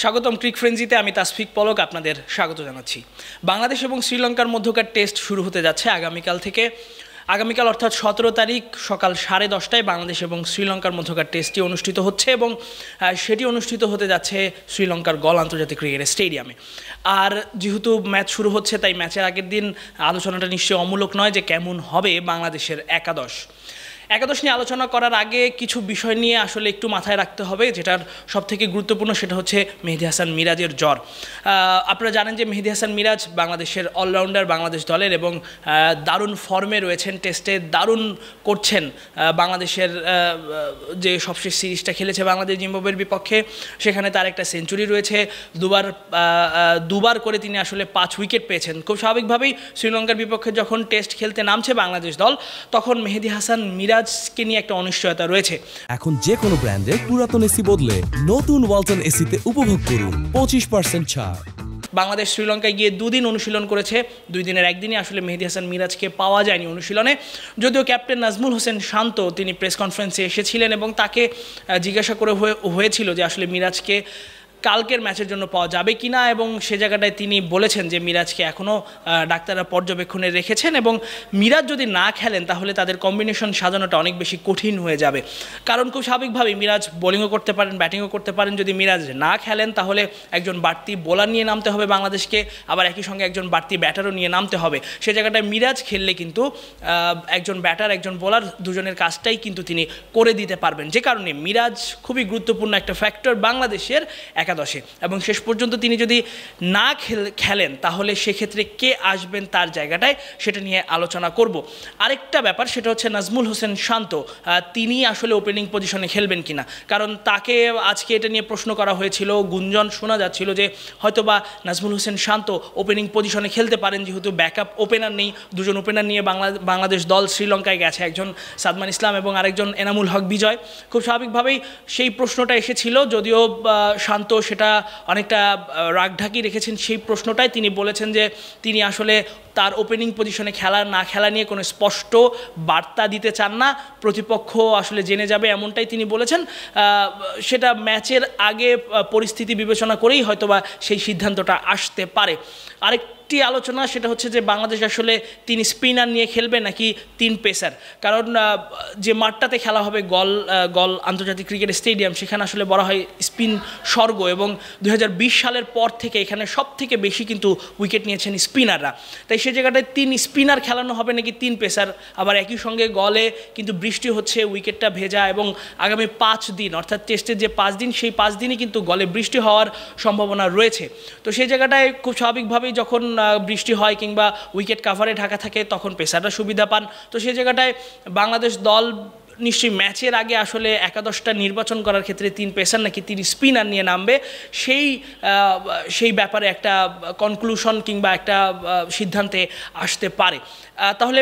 স্বাগতম ক্রিক ফ্রেঞ্জিতে। আমি তাসফিক পলক আপনাদের স্বাগত জানাচ্ছি। বাংলাদেশ এবং শ্রীলঙ্কার মধ্যকার টেস্ট শুরু হতে যাচ্ছে আগামীকাল অর্থাৎ 17 তারিখ সকাল 10:30টায় বাংলাদেশ এবং শ্রীলঙ্কার মধ্যকার টেস্টটি অনুষ্ঠিত হচ্ছে এবং সেটি অনুষ্ঠিত হতে যাচ্ছে শ্রীলঙ্কার গল আন্তর্জাতিক ক্রিকেট স্টেডিয়ামে। আর যেহেতু ম্যাচ শুরু হচ্ছে তাই ম্যাচের আগের দিন আলোচনাটা নিশ্চয়ই অমূলক নয় যে কেমন হবে বাংলাদেশের একাদশ নিয়ে আলোচনা করার আগে কিছু বিষয় নিয়ে আসলে একটু মাথায় রাখতে হবে। যেটার সবথেকে গুরুত্বপূর্ণ সেটা হচ্ছে মেহেদী হাসান মিরাজের জ্বর। আপনারা জানেন যে মেহেদী হাসান মিরাজ বাংলাদেশের অলরাউন্ডার বাংলাদেশ দলের এবং দারুণ ফর্মে রয়েছেন, টেস্টে দারুণ করছেন। বাংলাদেশের যে সবশেষ সিরিজটা খেলেছে বাংলাদেশ জিম্বাবুয়ের বিপক্ষে, সেখানে তার একটা সেঞ্চুরি রয়েছে, দুবার করে তিনি আসলে 5 উইকেট পেয়েছেন। খুব স্বাভাবিকভাবেই শ্রীলঙ্কার বিপক্ষে যখন টেস্ট খেলতে নামছে বাংলাদেশ দল, তখন মেহেদী হাসান মিরাজকে নিয়ে একটা অনিশ্চয়তা রয়েছে। এখন যে কোনো ব্র্যান্ডের পুরাতন এসি বদলে নতুন ওয়ালটন এসিতে উপভোগ করুন 25% ছাড়। বাংলাদেশ শ্রীলঙ্কায় গিয়ে 2 দিন অনুশীলন করেছে। 2 দিনের একদিনই আসলে মেহেদী হাসান মিরাজকে পাওয়া যায়নি অনুশীলনে। যদিও ক্যাপ্টেন নাজমুল হোসেন শান্ত তিনি প্রেস কনফারেন্সে এসেছিলেন এবং তাকে জিজ্ঞাসা করে হয়েছিল যে আসলে মিরাজকে কালকের ম্যাচের জন্য পাওয়া যাবে কিনা, এবং সে জায়গাটায় তিনি বলেছেন যে মিরাজকে এখনও ডাক্তাররা পর্যবেক্ষণে রেখেছেন এবং মিরাজ যদি না খেলেন তাহলে তাদের কম্বিনেশন সাজানোটা অনেক বেশি কঠিন হয়ে যাবে। কারণ খুব স্বাভাবিকভাবেই মিরাজ বোলিংও করতে পারেন, ব্যাটিংও করতে পারেন। যদি মিরাজ না খেলেন তাহলে একজন বাড়তি বোলার নিয়ে নামতে হবে বাংলাদেশকে, আবার একই সঙ্গে একজন বাড়তি ব্যাটারও নিয়ে নামতে হবে। সে জায়গাটায় মিরাজ খেললে কিন্তু একজন ব্যাটার একজন বোলার দুজনের কাজটাই কিন্তু তিনি করে দিতে পারবেন। যে কারণে মিরাজ খুবই গুরুত্বপূর্ণ একটা ফ্যাক্টর বাংলাদেশের একাদশে। এবং শেষ পর্যন্ত তিনি যদি না খেলেন তাহলে সেক্ষেত্রে কে আসবেন তার জায়গাটায়, সেটা নিয়ে আলোচনা করব। আরেকটা ব্যাপার সেটা হচ্ছে নাজমুল হোসেন শান্ত, তিনি আসলে ওপেনিং পজিশনে খেলবেন কিনা। কারণ তাকে আজকে এটা নিয়ে প্রশ্ন করা হয়েছিল, গুঞ্জন শোনা যাচ্ছিল যে হয়তোবা নাজমুল হোসেন শান্ত ওপেনিং পজিশনে খেলতে পারেন, যেহেতু ব্যাকআপ ওপেনার নেই। 2জন ওপেনার নিয়ে বাংলাদেশ দল শ্রীলঙ্কায় গেছে, একজন সাদমান ইসলাম এবং আরেকজন এনামুল হক বিজয়। খুব স্বাভাবিকভাবেই সেই প্রশ্নটা এসেছিল, যদিও শান্ত সেটা অনেকটা রাগঢাকি রেখেছেন। সেই প্রশ্নটাই তিনি বলেছেন যে তিনি আসলে তার ওপেনিং পজিশনে খেলা না খেলা নিয়ে কোনো স্পষ্ট বার্তা দিতে চান না, প্রতিপক্ষ আসলে জেনে যাবে এমনটাই তিনি বলেছেন। সেটা ম্যাচের আগে পরিস্থিতি বিবেচনা করেই হয়তোবা সেই সিদ্ধান্তটা আসতে পারে। আরেকটি আলোচনা সেটা হচ্ছে যে বাংলাদেশ আসলে 3 স্পিনার নিয়ে খেলবে নাকি 3 পেসার। কারণ যে মাঠটাতে খেলা হবে গল আন্তর্জাতিক ক্রিকেট স্টেডিয়াম, সেখানে আসলে বলা হয় স্পিন স্বর্গ, এবং 2020 সালের পর থেকে এখানে সব থেকে বেশি কিন্তু উইকেট নিয়েছেন স্পিনাররা। তাই সে জায়গাটায় 3 স্পিনার খেলানো হবে নাকি 3 পেসার। আবার একই সঙ্গে গলে কিন্তু বৃষ্টি হচ্ছে, উইকেটটা ভেজা, এবং আগামী 5 দিন অর্থাৎ টেস্টের যে 5 দিন, সেই 5 দিনই কিন্তু গলে বৃষ্টি হওয়ার সম্ভাবনা রয়েছে। তো সেই জায়গাটায় খুব স্বাভাবিকভাবেই যখন বৃষ্টি হয় কিংবা উইকেট কাভারে ঢাকা থাকে তখন পেসাররা সুবিধা পান। তো সেই জায়গাটায় বাংলাদেশ দল নিশ্চয়ই ম্যাচের আগে আসলে একাদশটা নির্বাচন করার ক্ষেত্রে 3 পেসার নাকি 3 স্পিনার নিয়ে নামবে, সেই ব্যাপারে একটা কনক্লুশন কিংবা একটা সিদ্ধান্তে আসতে পারে। তাহলে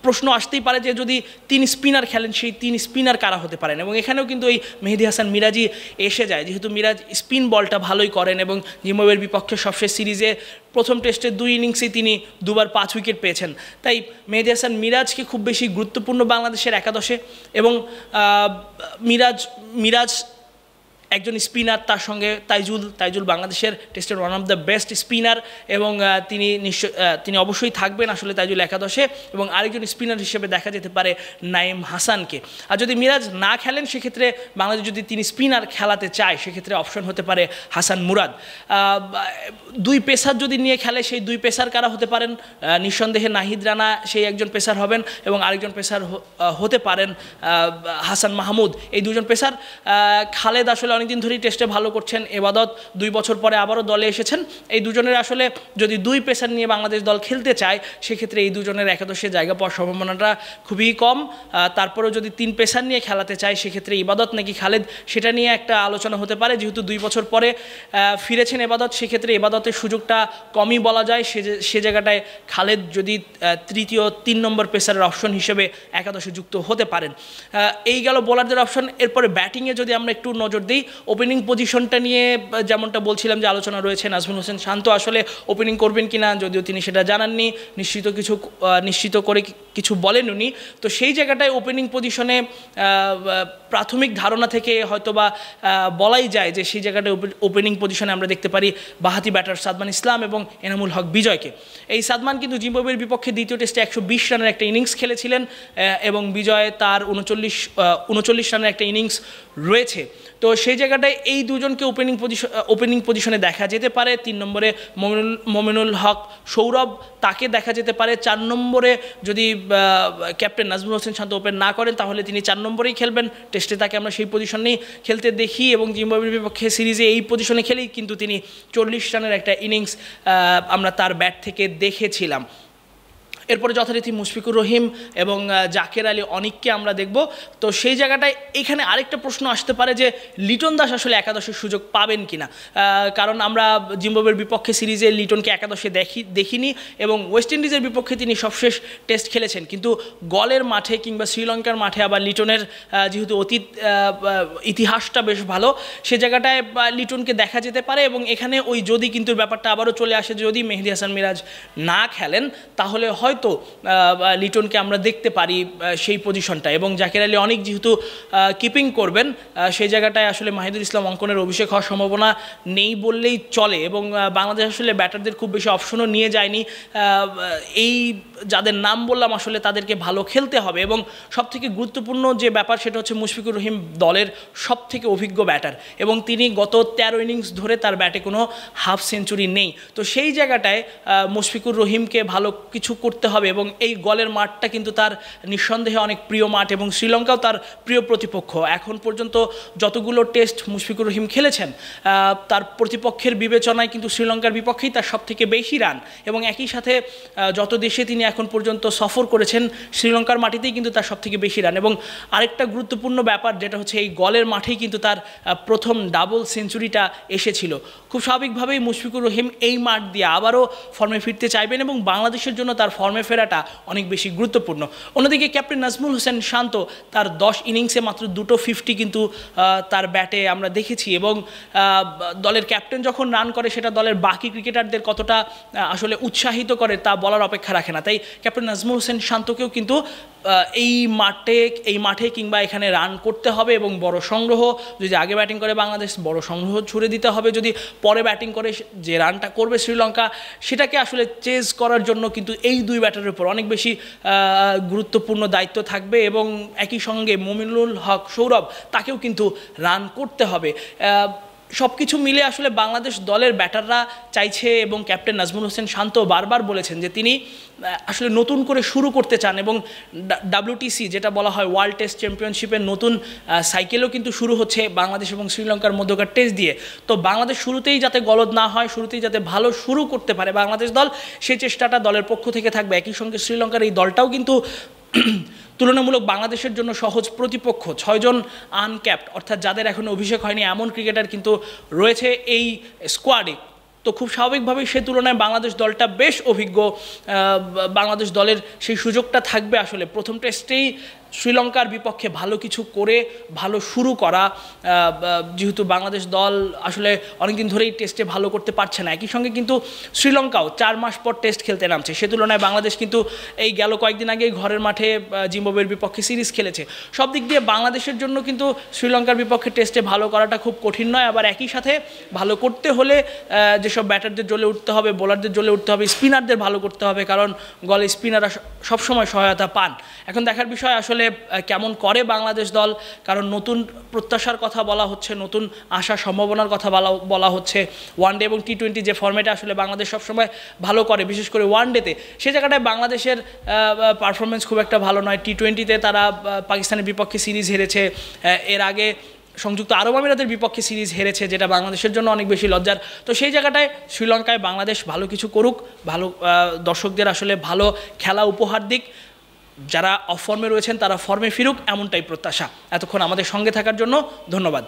প্রশ্ন আসতেই পারে যে যদি 3 স্পিনার খেলেন সেই 3 স্পিনার কারা হতে পারেন। এবং এখানেও কিন্তু এই মেহেদী হাসান মিরাজই এসে যায়, যেহেতু মিরাজ স্পিন বলটা ভালোই করেন এবং জিম্বাবুয়ের বিপক্ষে সবশেষ সিরিজে প্রথম টেস্টের 2 ইনিংসেই তিনি 2বার 5 উইকেট পেয়েছেন। তাই মেহেদী হাসান মিরাজকে খুব বেশি গুরুত্বপূর্ণ বাংলাদেশের একাদশে। এবং মিরাজ একজন স্পিনার, তার সঙ্গে তাইজুল বাংলাদেশের টেস্টের one of the best spinner, এবং তিনি অবশ্যই থাকবেন আসলে তাইজুল একাদশে। এবং আরেকজন স্পিনার হিসেবে দেখা যেতে পারে নাইম হাসানকে। আর যদি মিরাজ না খেলেন সেক্ষেত্রে বাংলাদেশ যদি 3 স্পিনার খেলাতে চায় সেক্ষেত্রে অপশন হতে পারে হাসান মুরাদ। 2 পেসার যদি নিয়ে খেলে সেই 2 পেসার কারা হতে পারেন? নিঃসন্দেহে নাহিদ রানা সেই একজন পেসার হবেন, এবং আরেকজন পেসার হতে পারেন হাসান মাহমুদ। এই 2জন পেসার। খালেদ আসলে অনেকদিন ধরেই টেস্টে ভালো করছেন, এবাদত 2 বছর পরে আবারও দলে এসেছেন। এই 2জনের আসলে যদি 2 পেসার নিয়ে বাংলাদেশ দল খেলতে চায় সেক্ষেত্রে এই 2জনের একাদশে জায়গা পাওয়ার সম্ভাবনাটা খুবই কম। তারপরেও যদি 3 পেসার নিয়ে খেলাতে চায় সেক্ষেত্রে ইবাদত নাকি খালেদ, সেটা নিয়ে একটা আলোচনা হতে পারে। যেহেতু 2 বছর পরে ফিরেছেন এবাদত, সেক্ষেত্রে এবাদতের সুযোগটা কমই বলা যায়। সে জায়গাটায় খালেদ যদি তৃতীয় 3 নম্বর পেসারের অপশন হিসেবে একাদশে যুক্ত হতে পারেন। এই গেল বোলারদের অপশন। এরপরে ব্যাটিংয়ে যদি আমরা একটু নজর দিই, ওপেনিং পজিশনটা নিয়ে যেমনটা বলছিলাম যে আলোচনা রয়েছে, নাজমুল হোসেন শান্ত আসলে ওপেনিং করবেন কিনা, যদিও তিনি সেটা জানাননি, নিশ্চিত করে কিছু বলেন উনি। তো সেই জায়গাটায় ওপেনিং পজিশনে প্রাথমিক ধারণা থেকে হয়তোবা বলাই যায় যে সেই জায়গাটায় ওপেনিং পজিশনে আমরা দেখতে পারি বাঁহাতি ব্যাটার সাদমান ইসলাম এবং এনামুল হক বিজয়কে। এই সাদমান কিন্তু জিম্বাবুয়ের বিপক্ষে দ্বিতীয় টেস্টে 120 রানের একটা ইনিংস খেলেছিলেন এবং বিজয় তার 39 রানের একটা ইনিংস রয়েছে। তো সেই জায়গাটায় এই দুজনকে ওপেনিং পজিশনে দেখা যেতে পারে। 3 নম্বরে মোমিনুল হক সৌরভ, তাকে দেখা যেতে পারে। 4 নম্বরে যদি ক্যাপ্টেন নাজমুল হোসেন শান্ত ওপেন না করেন তাহলে তিনি 4 নম্বরেই খেলবেন। টেস্টে তাকে আমরা সেই পজিশনেই খেলতে দেখি এবং জিম্বাবুয়ের বিপক্ষে সিরিজে এই পজিশনে খেলেই কিন্তু তিনি 40 রানের একটা ইনিংস আমরা তার ব্যাট থেকে দেখেছিলাম। এরপরে যথারীতি মুশফিকুর রহিম এবং জাকের আলী অনিককে আমরা দেখব। তো সেই জায়গাটায় এখানে আরেকটা প্রশ্ন আসতে পারে যে লিটন দাস আসলে একাদশের সুযোগ পাবেন কিনা, কারণ আমরা জিম্বাবুয়ের বিপক্ষে সিরিজে লিটনকে একাদশে দেখিনি এবং ওয়েস্ট ইন্ডিজের বিপক্ষে তিনি সবশেষ টেস্ট খেলেছেন, কিন্তু গলের মাঠে কিংবা শ্রীলঙ্কার মাঠে আবার লিটনের যেহেতু ইতিহাসটা বেশ ভালো, সে জায়গাটায় লিটনকে দেখা যেতে পারে এবং এখানে ওই যদি কিন্তু ব্যাপারটা আবারও চলে আসে, যদি মেহেদী হাসান মিরাজ না খেলেন তাহলে হয়তো লিটনকে আমরা দেখতে পারি সেই পজিশনটা। এবং জাকের আলী অনেক যেহেতু কিপিং করবেন, সেই জায়গাটায় আসলে মাহিদুল ইসলাম অঙ্কনের অভিষেক হওয়ার সম্ভাবনা নেই বললেই চলে এবং বাংলাদেশ আসলে ব্যাটারদের খুব বেশি অপশনও নিয়ে যায়নি। এই যাদের নাম বললাম আসলে তাদেরকে ভালো খেলতে হবে এবং সবথেকে গুরুত্বপূর্ণ যে ব্যাপার সেটা হচ্ছে মুশফিকুর রহিম দলের সবথেকে অভিজ্ঞ ব্যাটার এবং তিনি গত 13 ইনিংস ধরে তার ব্যাটে কোনো হাফ সেঞ্চুরি নেই। তো সেই জায়গাটায় মুশফিকুর রহিমকে ভালো কিছু করতে হবে এবং এই গলের মাঠটা কিন্তু তার নিঃসন্দেহে অনেক প্রিয় মাঠ এবং শ্রীলঙ্কাও তার প্রিয় প্রতিপক্ষ। এখন পর্যন্ত যতগুলো টেস্ট মুশফিকুর রহিম খেলেছেন তার প্রতিপক্ষের বিবেচনায় কিন্তু শ্রীলঙ্কার বিপক্ষেই তার সবথেকে বেশি রান এবং একই সাথে যত দেশে তিনি এখন পর্যন্ত সফর করেছেন শ্রীলঙ্কার মাটিতেই কিন্তু তার সবথেকে বেশি রান। এবং আরেকটা গুরুত্বপূর্ণ ব্যাপার যেটা হচ্ছে এই গলের মাঠেই কিন্তু তার প্রথম ডাবল সেঞ্চুরিটা এসেছিল। খুব স্বাভাবিকভাবেই মুশফিকুর রহিম এই মাঠ দিয়ে আবারও ফর্মে ফিরতে চাইবেন এবং বাংলাদেশের জন্য তার ফর্মে ফেরাটা অনেক বেশি গুরুত্বপূর্ণ। অন্যদিকে ক্যাপ্টেন নাজমুল হোসেন শান্ত তার 10 ইনিংসে মাত্র 2টো 50 কিন্তু তার ব্যাটে আমরা দেখেছি এবং দলের ক্যাপ্টেন যখন রান করে সেটা দলের বাকি ক্রিকেটারদের কতটা আসলে উৎসাহিত করে তা বলার অপেক্ষা রাখে না। তাই ক্যাপ্টেন নাজমুল হোসেন শান্তকেও কিন্তু এই মাঠে কিংবা এখানে রান করতে হবে এবং বড় সংগ্রহ, যদি আগে ব্যাটিং করে বাংলাদেশ বড় সংগ্রহ ছুড়ে দিতে হবে, যদি পরে ব্যাটিং করে যে রানটা করবে শ্রীলঙ্কা সেটাকে আসলে চেজ করার জন্য কিন্তু এই দুই ব্যাটারের উপর অনেক বেশি গুরুত্বপূর্ণ দায়িত্ব থাকবে এবং একই সঙ্গে মোমিনুল হক সৌরভ তাকেও কিন্তু রান করতে হবে। সব কিছু মিলে আসলে বাংলাদেশ দলের ব্যাটাররা চাইছে এবং ক্যাপ্টেন নাজমুল হোসেন শান্ত বারবার বলেছেন যে তিনি আসলে নতুন করে শুরু করতে চান এবং WTC যেটা বলা হয় ওয়ার্ল্ড টেস্ট চ্যাম্পিয়নশিপের নতুন সাইকেলও কিন্তু শুরু হচ্ছে বাংলাদেশ এবং শ্রীলঙ্কার মধ্যকার টেস্ট দিয়ে। তো বাংলাদেশ শুরুতেই যাতে গলদ না হয়, শুরুতেই যাতে ভালো শুরু করতে পারে বাংলাদেশ দল, সেই চেষ্টাটা দলের পক্ষ থেকে থাকবে। একই সঙ্গে শ্রীলঙ্কার এই দলটাও কিন্তু তুলনামূলক বাংলাদেশের জন্য সহজ প্রতিপক্ষ। 6 জন আনক্যাপড অর্থাৎ যাদের এখনো অভিষেক হয়নি এমন ক্রিকেটার কিন্তু রয়েছে এই স্কোয়াডে। তো খুব স্বাভাবিকভাবেই সে তুলনায় বাংলাদেশ দলটা বেশ অভিজ্ঞ। বাংলাদেশ দলের সেই সুযোগটা থাকবে আসলে প্রথম টেস্টেই শ্রীলঙ্কার বিপক্ষে ভালো কিছু করে ভালো শুরু করা, যেহেতু বাংলাদেশ দল আসলে অনেকদিন ধরেই টেস্টে ভালো করতে পারছে না। একই সঙ্গে কিন্তু শ্রীলঙ্কাও 4 মাস পর টেস্ট খেলতে নামছে, সে তুলনায় বাংলাদেশ কিন্তু এই গেল কয়েকদিন আগেই ঘরের মাঠে জিম্বাবুয়ের বিপক্ষে সিরিজ খেলেছে। সব দিক দিয়ে বাংলাদেশের জন্য কিন্তু শ্রীলঙ্কার বিপক্ষে টেস্টে ভালো করাটা খুব কঠিন নয়। আবার একই সাথে ভালো করতে হলে যেসব ব্যাটারদের জ্বলে উঠতে হবে, বোলারদের জ্বলে উঠতে হবে, স্পিনারদের ভালো করতে হবে, কারণ গলে স্পিনাররা সবসময় সহায়তা পান। এখন দেখার বিষয় আসলে কেমন করে বাংলাদেশ দল, কারণ নতুন প্রত্যাশার কথা বলা হচ্ছে, নতুন আশা সম্ভাবনার কথা বলা হচ্ছে। ওয়ানডে এবং T20 যে ফরম্যাটে আসলে বাংলাদেশ সবসময় ভালো করে, বিশেষ করে ওয়ানডেতে, সে জায়গাটায় বাংলাদেশের পারফরমেন্স খুব একটা ভালো নয়। T20তে তারা পাকিস্তানের বিপক্ষে সিরিজ হেরেছে, এর আগে সংযুক্ত আরব আমিরাতের বিপক্ষে সিরিজ হেরেছে, যেটা বাংলাদেশের জন্য অনেক বেশি লজ্জার। তো সেই জায়গাটায় শ্রীলঙ্কায় বাংলাদেশ ভালো কিছু করুক, ভালো দর্শকদের আসলে ভালো খেলা উপহার দিক, যারা অফ ফর্মে রয়েছেন তারা ফর্মে ফিরুক, এমনটাই প্রত্যাশা। এতক্ষণ আমাদের সঙ্গে থাকার জন্য ধন্যবাদ।